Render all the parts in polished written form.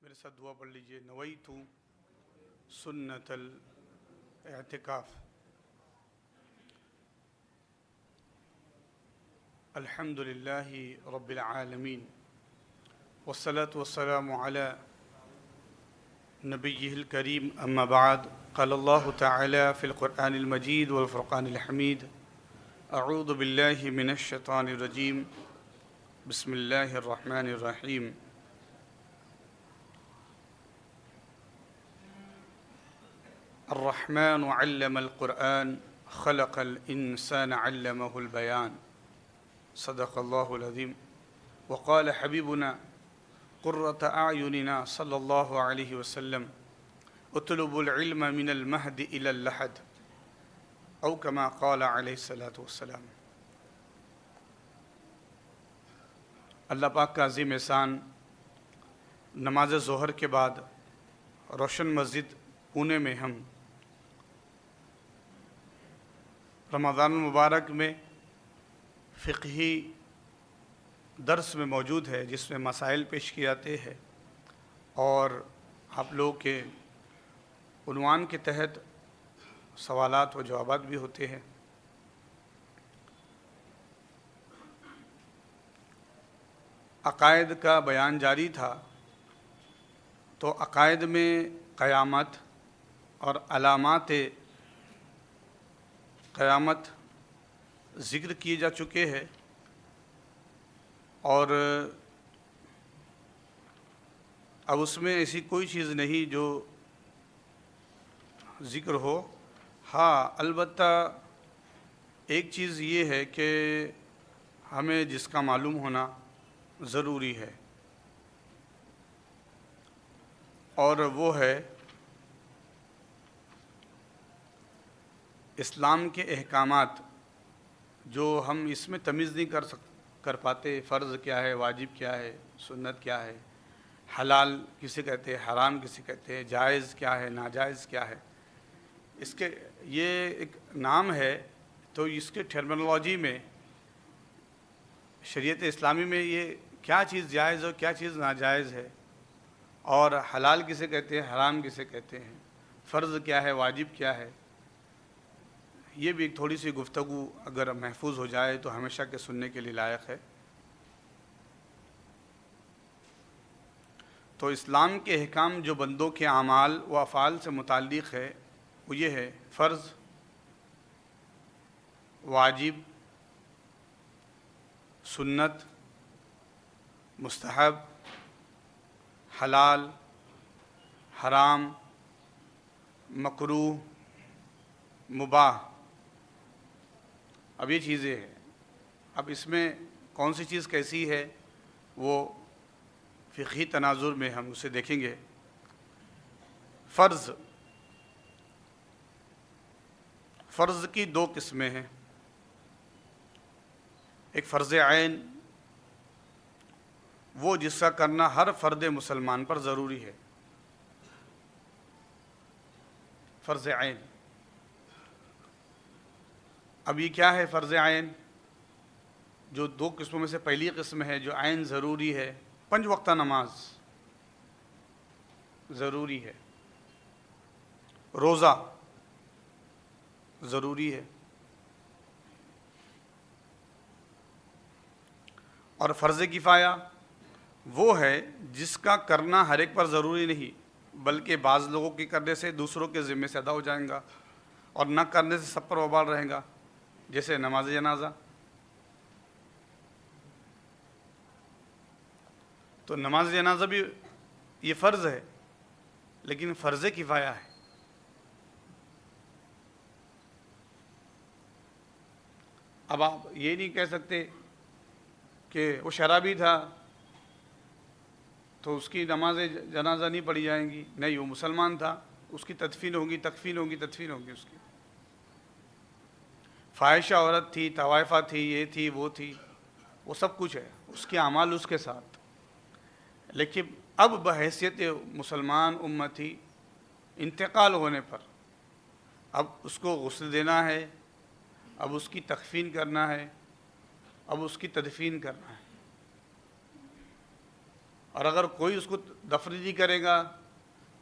میرے ساتھ دعا پڑھ لیجئے۔ نویت سنت الاعتکاف۔ الحمد للہ رب العالمین والصلاة والسلام علی نبیہ الکریم، اما بعد، قال اللہ تعالی فی القرآن المجید والفرقان الحمید، اعوذ باللہ من الشیطان الرجیم، بسم اللہ الرحمن الرحیم۔ الرحمن علم القرآن خلق الإنسان علمه البيان، صدق اللہ العظیم۔ وقال حبیبنا قرة أعیننا صلی اللہ علیہ وسلم، اطلبوا العلم من المہد إلى اللحد، او کما قال علیہ الصلاۃ والسلام۔ اللہ پاک کا عظیم احسان، نماز ظہر کے بعد روشن مسجد پونے میں ہم رمضان المبارک میں فقہی درس میں موجود ہے، جس میں مسائل پیش کیے جاتے ہیں اور آپ لوگوں کے عنوان کے تحت سوالات و جوابات بھی ہوتے ہیں۔ عقائد کا بیان جاری تھا، تو عقائد میں قیامت اور علامات قیامت ذکر کیے جا چکے ہیں، اور اب اس میں ایسی کوئی چیز نہیں جو ذکر ہو۔ ہاں، البتہ ایک چیز یہ ہے کہ ہمیں جس کا معلوم ہونا ضروری ہے، اور وہ ہے اسلام کے احکامات، جو ہم اس میں تمیز نہیں کر پاتے۔ فرض کیا ہے، واجب کیا ہے، سنت کیا ہے، حلال کسے کہتے ہیں، حرام کسے کہتے ہیں، جائز کیا ہے، ناجائز کیا ہے۔ اس کے یہ ایک نام ہے، تو اس کے ٹرمینالوجی میں شریعت اسلامی میں یہ کیا چیز جائز اور کیا چیز ناجائز ہے، اور حلال کسے کہتے ہیں، حرام کسے کہتے ہیں، فرض کیا ہے، واجب کیا ہے، یہ بھی ایک تھوڑی سی گفتگو اگر محفوظ ہو جائے تو ہمیشہ کے سننے کے لیے لائق ہے۔ تو اسلام کے احکام جو بندوں کے اعمال و افعال سے متعلق ہے، وہ یہ ہے: فرض، واجب، سنت، مستحب، حلال، حرام، مکروہ، مباح۔ اب یہ چیزیں ہیں، اب اس میں کون سی چیز کیسی ہے، وہ فقہی تناظر میں ہم اسے دیکھیں گے۔ فرض کی دو قسمیں ہیں، ایک فرض عین، وہ جس کا کرنا ہر فرد مسلمان پر ضروری ہے، فرض عین۔ اب یہ کیا ہے فرض عین؟ جو دو قسموں میں سے پہلی قسم ہے، جو عین ضروری ہے، 5 وقتہ نماز ضروری ہے، روزہ ضروری ہے، اور فرض کفایہ وہ ہے جس کا کرنا ہر ایک پر ضروری نہیں، بلکہ بعض لوگوں کے کرنے سے دوسروں کے ذمے سے ادا ہو جائیں گا، اور نہ کرنے سے سب پر وبال رہے گا، جیسے نماز جنازہ۔ تو نماز جنازہ بھی یہ فرض ہے، لیکن فرض کفایہ ہے۔ اب آپ یہ نہیں کہہ سکتے کہ وہ شرابی تھا تو اس کی نماز جنازہ نہیں پڑھی جائیں گی، نہیں، وہ مسلمان تھا، اس کی تدفین ہوگی، تکفین ہوگی اس کی۔ فاحشہ عورت تھی، طوائفہ تھی، یہ تھی، وہ تھی، وہ سب کچھ ہے، اس کے اعمال اس کے ساتھ، لیکن اب بحیثیت مسلمان امتی انتقال ہونے پر اب اس کو غسل دینا ہے، اب اس کی تکفین کرنا ہے، اب اس کی تدفین کرنا ہے۔ اور اگر کوئی اس کو دفن نہیں کرے گا،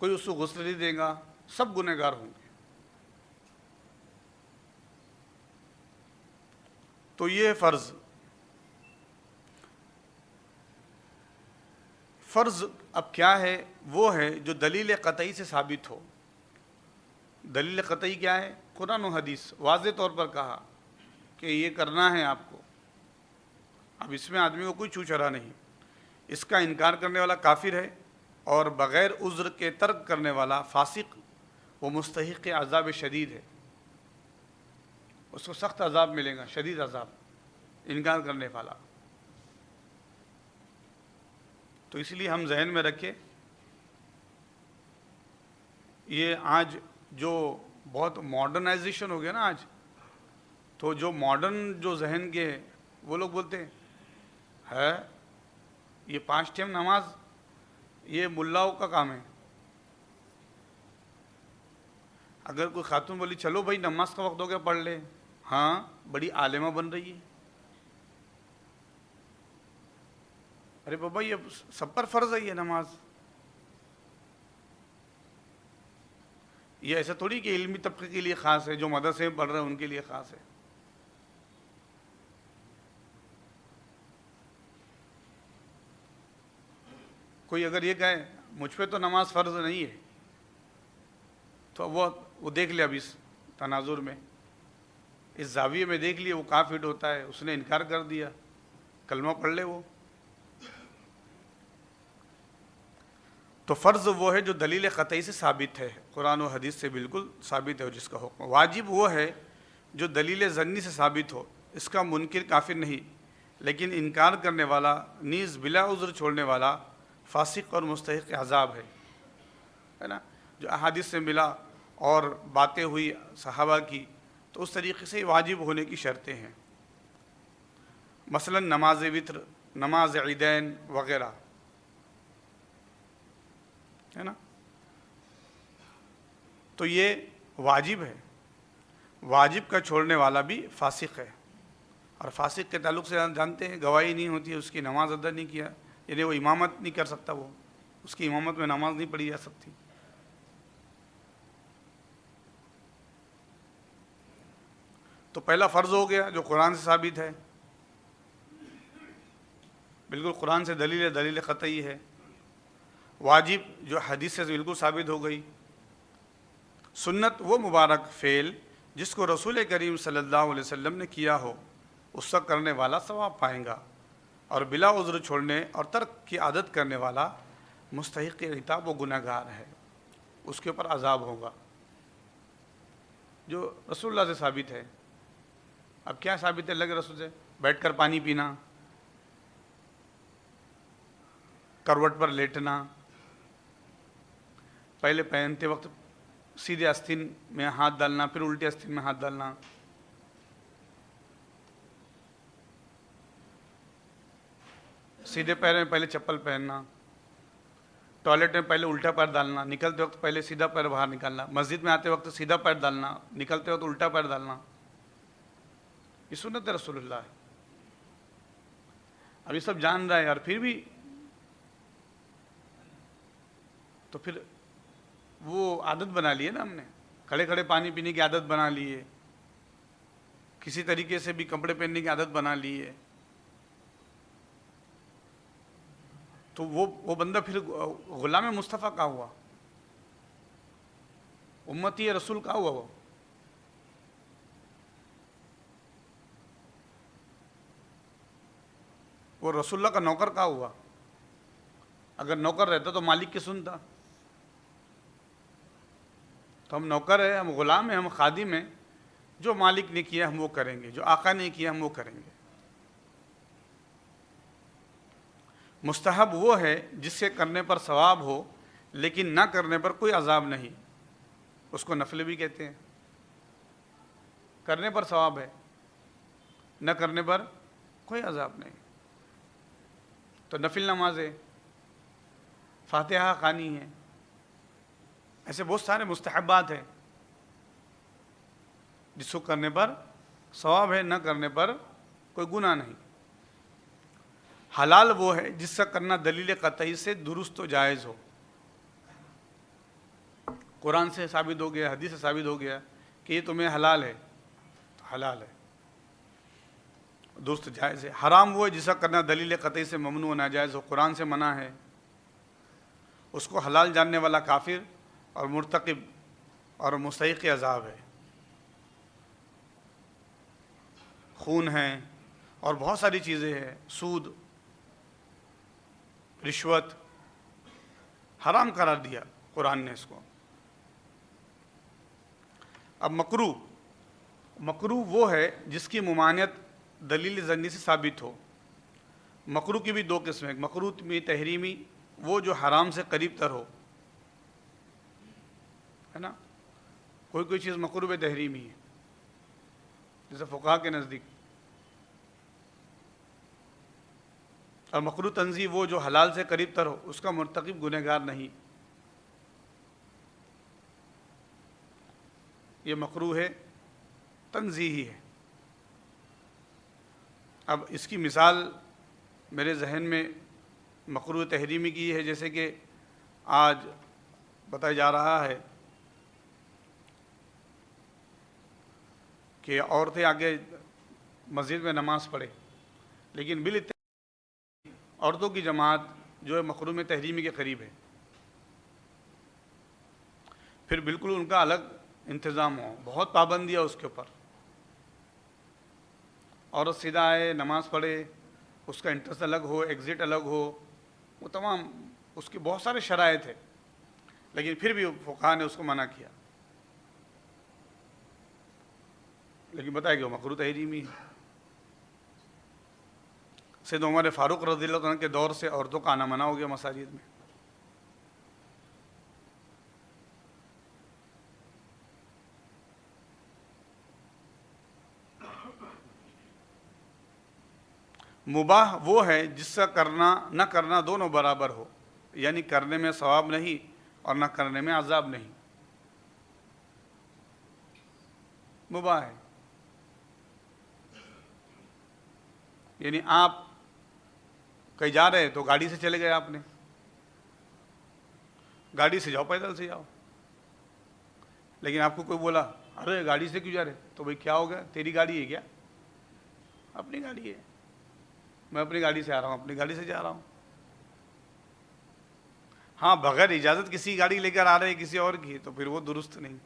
کوئی اس کو غسل نہیں دے گا، سب گنہگار ہوں گے۔ تو یہ فرض اب کیا ہے؟ وہ ہے جو دلیل قطعی سے ثابت ہو۔ دلیل قطعی کیا ہے؟ قرآن و حدیث واضح طور پر کہا کہ یہ کرنا ہے آپ کو۔ اب اس میں آدمی کو کوئی چھو چرا نہیں۔ اس کا انکار کرنے والا کافر ہے، اور بغیر عذر کے ترک کرنے والا فاسق، وہ مستحق عذاب شدید ہے، اس کو سخت عذاب ملے گا، شدید عذاب، انکار کرنے والا۔ تو اس لیے ہم ذہن میں رکھیں، یہ آج جو بہت ماڈرنائزیشن ہو گیا نا آج، تو جو ماڈرن جو ذہن کے ہیں وہ لوگ بولتے ہیں یہ 5 ٹائم نماز یہ ملاؤں کا کام ہے۔ اگر کوئی خاتون بولی چلو بھائی نماز کا وقت ہو گیا پڑھ لے، ہاں بڑی عالمہ بن رہی ہے۔ ارے بابا یہ سب پر فرض ہے یہ نماز، یہ ایسا تھوڑی کہ علمی طبقے کے لیے خاص ہے، جو مدرسے میں پڑھ رہے ہیں ان کے لیے خاص ہے۔ کوئی اگر یہ کہے مجھ پہ تو نماز فرض نہیں ہے، تو وہ دیکھ لے اب اس تناظر میں، اس زاویے میں دیکھ لیے وہ کہاں فٹ ہوتا ہے۔ اس نے انکار کر دیا، کلمہ پڑھ لے وہ۔ تو فرض وہ ہے جو دلیل قطعی سے ثابت ہے، قرآن و حدیث سے بالکل ثابت ہے جس کا حکم۔ واجب وہ ہے جو دلیل ظنی سے ثابت ہو، اس کا منکر کافر نہیں، لیکن انکار کرنے والا نیز بلا عذر چھوڑنے والا فاسق اور مستحق عذاب ہے نا۔ جو احادیث سے ملا اور باتیں ہوئی صحابہ کی، تو اس طریقے سے واجب ہونے کی شرطیں ہیں، مثلا نماز وتر، نماز عیدین وغیرہ، ہے نا۔ تو یہ واجب ہے، واجب کا چھوڑنے والا بھی فاسق ہے۔ اور فاسق کے تعلق سے جانتے ہیں گواہی نہیں ہوتی ہے، اس کی نماز ادا نہیں کیا، یعنی وہ امامت نہیں کر سکتا، وہ اس کی امامت میں نماز نہیں پڑھی جا سکتی۔ تو پہلا فرض ہو گیا جو قرآن سے ثابت ہے، بالکل قرآن سے دلیل قطعی ہے۔ واجب جو حدیث سے بالکل ثابت ہو گئی۔ سنت وہ مبارک فعل جس کو رسول کریم صلی اللہ علیہ وسلم نے کیا ہو، اس کا کرنے والا ثواب پائیں گا، اور بلا عذر چھوڑنے اور ترک کی عادت کرنے والا مستحق عتاب و گناہ گار ہے، اس کے اوپر عذاب ہوگا۔ جو رسول اللہ سے ثابت ہے، اب کیا ثابت ہے اللہ کے رسول سے؟ بیٹھ کر پانی پینا، کروٹ پر لیٹنا، پہلے پہنتے وقت سیدھے آستین میں ہاتھ ڈالنا، پھر الٹے آستین میں ہاتھ ڈالنا، سیدھے پیر میں پہلے چپل پہننا، ٹوائلٹ میں پہلے الٹا پیر ڈالنا، نکلتے وقت پہلے سیدھا پیر باہر نکالنا، مسجد میں آتے وقت سیدھا پیر ڈالنا، نکلتے وقت الٹا پیر ڈالنا، یہ سنت رسول اللہ ہے۔ اب یہ سب جان رہا ہے اور پھر بھی تو پھر وہ عادت بنا لی ہے نا ہم نے، کھڑے کھڑے پانی پینے کی عادت بنا لی ہے، کسی طریقے سے بھی کپڑے پہننے کی عادت بنا لی ہے، تو وہ بندہ پھر غلام مصطفیٰ کا ہوا، امتی رسول کا ہوا، وہ رسول اللہ کا نوکر کا ہوا۔ اگر نوکر رہتا تو مالک کی سنتا، تو ہم نوکر ہیں، ہم غلام ہیں، ہم خادم ہیں، جو مالک نے کیا ہم وہ کریں گے، جو آقا نے کیا ہم وہ کریں گے۔ مستحب وہ ہے جس سے کرنے پر ثواب ہو لیکن نہ کرنے پر کوئی عذاب نہیں، اس کو نفل بھی کہتے ہیں۔ کرنے پر ثواب ہے، نہ کرنے پر کوئی عذاب نہیں، تو نفل نماز ہے، فاتحہ خوانی ہے، ایسے بہت سارے مستحبات ہیں جس کو کرنے پر ثواب ہے، نہ کرنے پر کوئی گناہ نہیں۔ حلال وہ ہے جس کا کرنا دلیل قطعی سے درست و جائز ہو. قرآن سے ثابت ہو گیا، حدیث سے ثابت ہو گیا کہ یہ تمہیں حلال ہے تو حلال ہے، درست جائز ہے. حرام وہ ہے جس کا کرنا دلیل قطعی سے ممنوع و ناجائز ہو، قرآن سے منع ہے، اس کو حلال جاننے والا کافر اور مرتکب اور مستحق عذاب ہے. خون ہے اور بہت ساری چیزیں ہیں، سود، رشوت، حرام قرار دیا قرآن نے اس کو. اب مکروہ وہ ہے جس کی ممانعت دلیل ظنی سے ثابت ہو. مکروہ کی بھی دو قسمیں، مکروہ میں تحریمی وہ جو حرام سے قریب تر ہو، ہے نا، کوئی چیز مکروہ تحریمی ہے جیسے فقہا کے نزدیک. اور مکروہ تنزیہ وہ جو حلال سے قریب تر ہو، اس کا مرتکب گنہگار نہیں. یہ مکروہ ہے تنزیہی ہے. اب اس کی مثال میرے ذہن میں مکروہ تحریمی کی ہے، جیسے کہ آج بتایا جا رہا ہے کہ عورتیں آگے مسجد میں نماز پڑھے، لیکن عورتوں کی جماعت جو ہے مکروہ تحریمی کے قریب ہے، پھر بالکل ان کا الگ انتظام ہو، بہت پابندی ہے اس کے اوپر. عورت سیدھا آئے، نماز پڑھے، اس کا انٹرس الگ ہو، ایگزٹ الگ ہو، وہ تمام اس کے بہت سارے شرائط ہیں، لیکن پھر بھی فقہا نے اس کو منع کیا. لیکن بتایا کہ وہ مکروہ تحریمی ہے. سیدنا عمر فاروق رضی اللہ عنہ کے دور سے عورتوں کا آنا منع ہو گیا مساجد میں. مباح وہ ہے جس کا کرنا نہ کرنا دونوں برابر ہو، یعنی کرنے میں ثواب نہیں اور نہ کرنے میں عذاب نہیں. مباح ہے یعنی آپ کہیں جا رہے تو گاڑی سے چلے گئے، آپ نے گاڑی سے جاؤ، پیدل سے جاؤ، لیکن آپ کو کوئی بولا ارے گاڑی سے کیوں جا رہے، تو بھئی کیا ہو گیا، تیری گاڑی ہے کیا؟ اپنی گاڑی ہے، میں اپنی گاڑی سے آ رہا ہوں، اپنی گاڑی سے جا رہا ہوں. ہاں بغیر اجازت کسی گاڑی لے کر آ رہے کسی اور کی تو پھر وہ درست نہیں.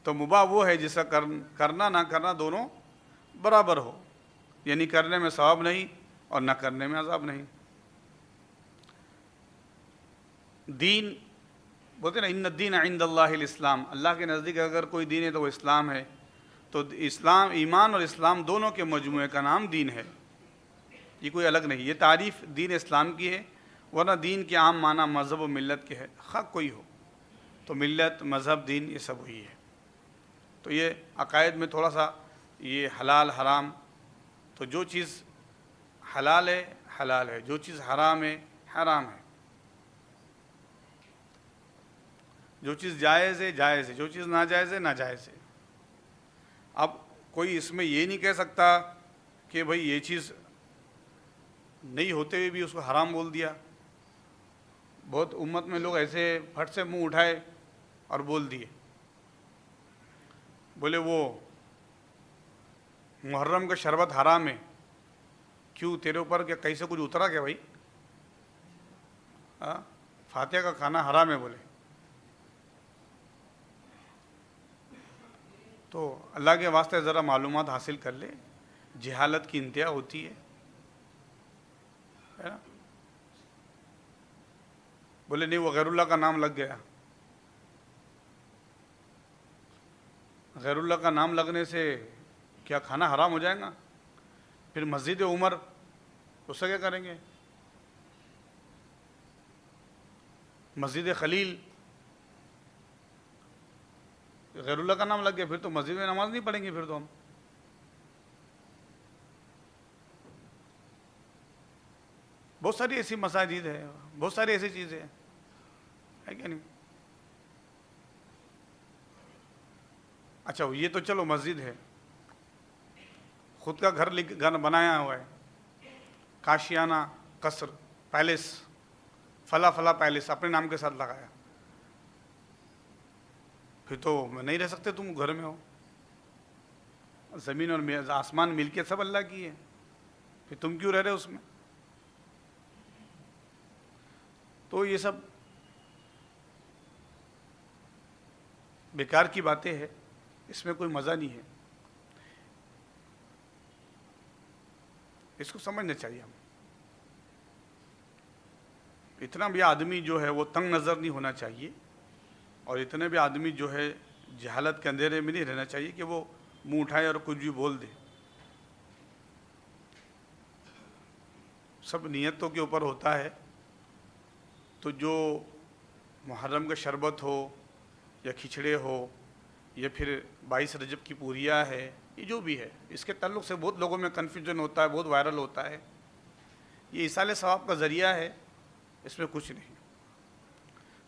تو مباح وہ ہے جس کا کرنا نہ کرنا دونوں برابر ہو، یعنی کرنے میں ثواب نہیں اور نہ کرنے میں عذاب نہیں. دین بولتے نا ان الدین عند اللہ الاسلام، اللہ کے نزدیک اگر کوئی دین ہے تو وہ اسلام ہے. تو اسلام، ایمان اور اسلام دونوں کے مجموعے کا نام دین ہے، یہ کوئی الگ نہیں. یہ تعریف دین اسلام کی ہے، ورنہ دین کے عام معنی مذہب و ملت کے ہے، خواہ کوئی ہو تو ملت، مذہب، دین یہ سب وہی ہے. تو یہ عقائد میں تھوڑا سا یہ حلال حرام، تو جو چیز حلال ہے حلال ہے، جو چیز حرام ہے حرام ہے، جو چیز جائز ہے جائز ہے، جو چیز ناجائز ہے ناجائز ہے. اب کوئی اس میں یہ نہیں کہہ سکتا کہ بھئی یہ چیز نہیں ہوتے ہوئے بھی اس کو حرام بول دیا. بہت امت میں لوگ ایسے پھٹ سے منہ اٹھائے اور بول دیے، بولے وہ محرم کا شربت حرام ہے. کیوں، تیرے اوپر کیا کہیں سے کچھ اترا کیا بھائی؟ فاتحہ کا کھانا حرام ہے بولے. تو اللہ کے واسطے ذرا معلومات حاصل کر لے، جہالت کی انتہا ہوتی ہے نا. بولے نہیں وہ غیر اللہ کا نام لگ گیا. غیر اللہ کا نام لگنے سے کیا کھانا حرام ہو جائے گا؟ پھر مسجد عمر اس سے کیا کریں گے؟ مسجد خلیل، غیر اللہ کا نام لگ گیا، پھر تو مسجد میں نماز نہیں پڑھیں گے پھر تو ہم. بہت ساری ایسی مساجد ہے، بہت ساری ایسی چیزیں ہے کیا نہیں؟ اچھا یہ تو چلو مسجد ہے، خود کا گھر بنایا ہوا ہے، کاشیانہ قصر پیلس، فلاں فلاں پیلس اپنے نام کے ساتھ لگایا، پھر تو نہیں رہ سکتے تم گھر میں ہو. زمین اور آسمان ملکیت سب اللہ کی ہے، پھر تم کیوں رہ رہے اس میں؟ تو یہ سب بیکار کی باتیں ہیں، اس میں کوئی مزہ نہیں ہے. اس کو سمجھنا چاہیے ہم. اتنا بھی آدمی جو ہے وہ تنگ نظر نہیں ہونا چاہیے، اور اتنے بھی آدمی جو ہے جہالت کے اندھیرے میں نہیں رہنا چاہیے کہ وہ منہ اٹھائے اور کچھ بھی بول دے. سب نیتوں کے اوپر ہوتا ہے. تو جو محرم کا شربت ہو یا کھچڑے ہو یا پھر 22 رجب کی پوریا ہے، یہ جو بھی ہے، اس کے تعلق سے بہت لوگوں میں کنفیوژن ہوتا ہے، بہت وائرل ہوتا ہے. یہ ایصال ثواب کا ذریعہ ہے، اس میں کچھ نہیں.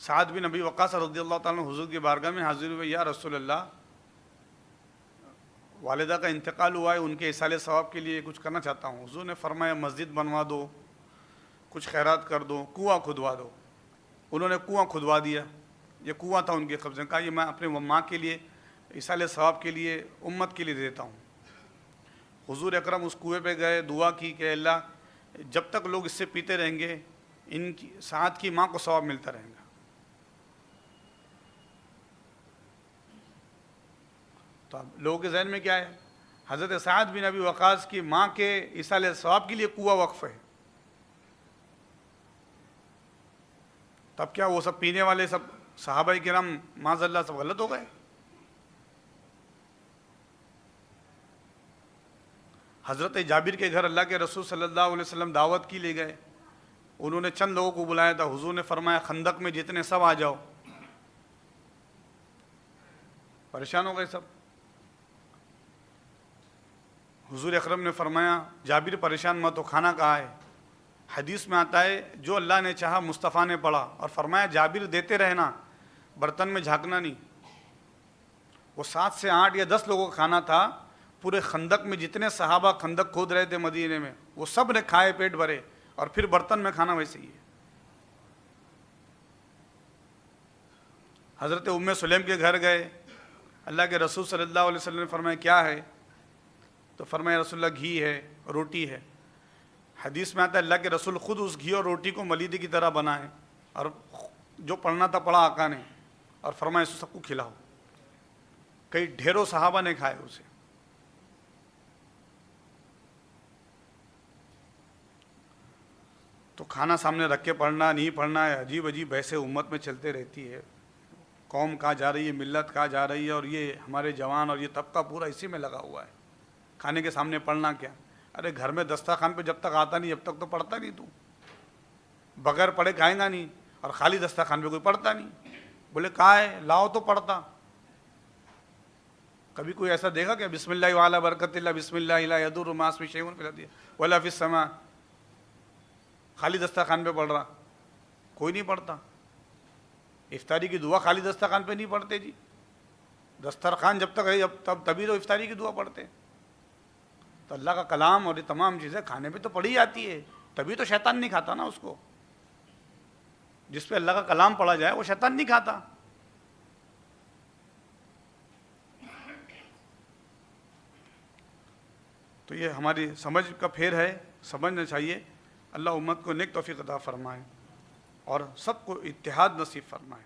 سعد بن ابی وقاص رضی اللہ تعالیٰ عنہ حضور کی بارگاہ میں حاضر ہوئے، یا رسول اللہ، والدہ کا انتقال ہوا ہے، ان کے ایصال ثواب کے لیے کچھ کرنا چاہتا ہوں. حضور نے فرمایا مسجد بنوا دو، کچھ خیرات کر دو، کنواں کھدوا دو. انہوں نے کنواں کھدوا دیا. یہ کنواں تھا ان کے قبضے میں. کہا یہ میں اپنے ماں کے لیے ایصال ثواب کے لیے امت کے لیے دیتا ہوں. حضور اکرم اس کنویں پہ گئے، دعا کی کہ اللہ جب تک لوگ اس سے پیتے رہیں گے ان کی سعد کی ماں کو ثواب ملتا رہے گا. تو اب لوگوں کے ذہن میں کیا ہے؟ حضرت سعد بن ابی وقاص کی ماں کے ایصال ثواب کے لیے کنواں وقف ہے. تب کیا وہ سب پینے والے سب صحابہ کرام معاذ اللہ سب غلط ہو گئے؟ حضرت جابر کے گھر اللہ کے رسول صلی اللہ علیہ وسلم دعوت کی لے گئے. انہوں نے چند لوگوں کو بلایا تھا. حضور نے فرمایا خندق میں جتنے سب آ جاؤ. پریشان ہو گئے سب. حضور اکرم نے فرمایا جابر پریشان مت ہو، کھانا کہاں ہے؟ حدیث میں آتا ہے جو اللہ نے چاہا مصطفیٰ نے پڑھا، اور فرمایا جابر دیتے رہنا، برتن میں جھانکنا نہیں. وہ 7 سے 8 یا 10 لوگوں کا کھانا تھا. پورے خندق میں جتنے صحابہ خندق کھود رہے تھے مدینے میں، وہ سب نے کھائے، پیٹ بھرے، اور پھر برتن میں کھانا ویسے ہی ہے. حضرت ام سلیم کے گھر گئے، اللہ کے رسول صلی اللہ علیہ وسلم نے فرمایا کیا ہے؟ تو فرمایا رسول اللہ گھی ہے، روٹی ہے. حدیث میں آتا ہے اللہ کے رسول خود اس گھی اور روٹی کو ملیدے کی طرح بنائے، اور جو پڑھنا تھا پڑھا آقا نے، اور فرمایا اسے سب کو کھلاؤ. کئی ڈھیروں صحابہ نے کھائے اسے. تو کھانا سامنے رکھ کے پڑھنا نہیں پڑھنا ہے، عجیب عجیب بحثیں امت میں چلتے رہتی ہے. قوم کہاں جا رہی ہے، ملت کہاں جا رہی ہے، اور یہ ہمارے جوان اور یہ طبقہ پورا اسی میں لگا ہوا ہے. کھانے کے سامنے پڑھنا کیا؟ ارے گھر میں دسترخوان پہ جب تک آتا نہیں جب تک تو پڑھتا نہیں. تو بغیر پڑھے کھائیں گا نہیں، اور خالی دسترخوان پہ کوئی پڑھتا نہیں. بولے کہاں ہے، لاؤ تو پڑھتا. کبھی کوئی ایسا دیکھا کہ بسم اللہ وعلی برکت اللہ، بسم اللہ لا یضر مع اسمہ شیء فی الارض ولا فی السماء، خالی دسترخوان پہ پڑھ رہا؟ کوئی نہیں پڑھتا. افطاری کی دعا خالی دسترخوان پہ نہیں پڑھتے جی. دسترخوان جب تک ہے تبھی تو افطاری کی دعا پڑھتے. تو اللہ کا کلام اور یہ تمام چیزیں کھانے پہ تو پڑھی جاتی ہے، تبھی تو شیطان نہیں کھاتا نا اس کو. جس پہ اللہ کا کلام پڑھا جائے وہ شیطان نہیں کھاتا. تو یہ ہماری سمجھ کا پھیر ہے، سمجھنا چاہیے. اللہ امت کو نیک توفیق عطا فرمائے اور سب کو اتحاد نصیب فرمائے.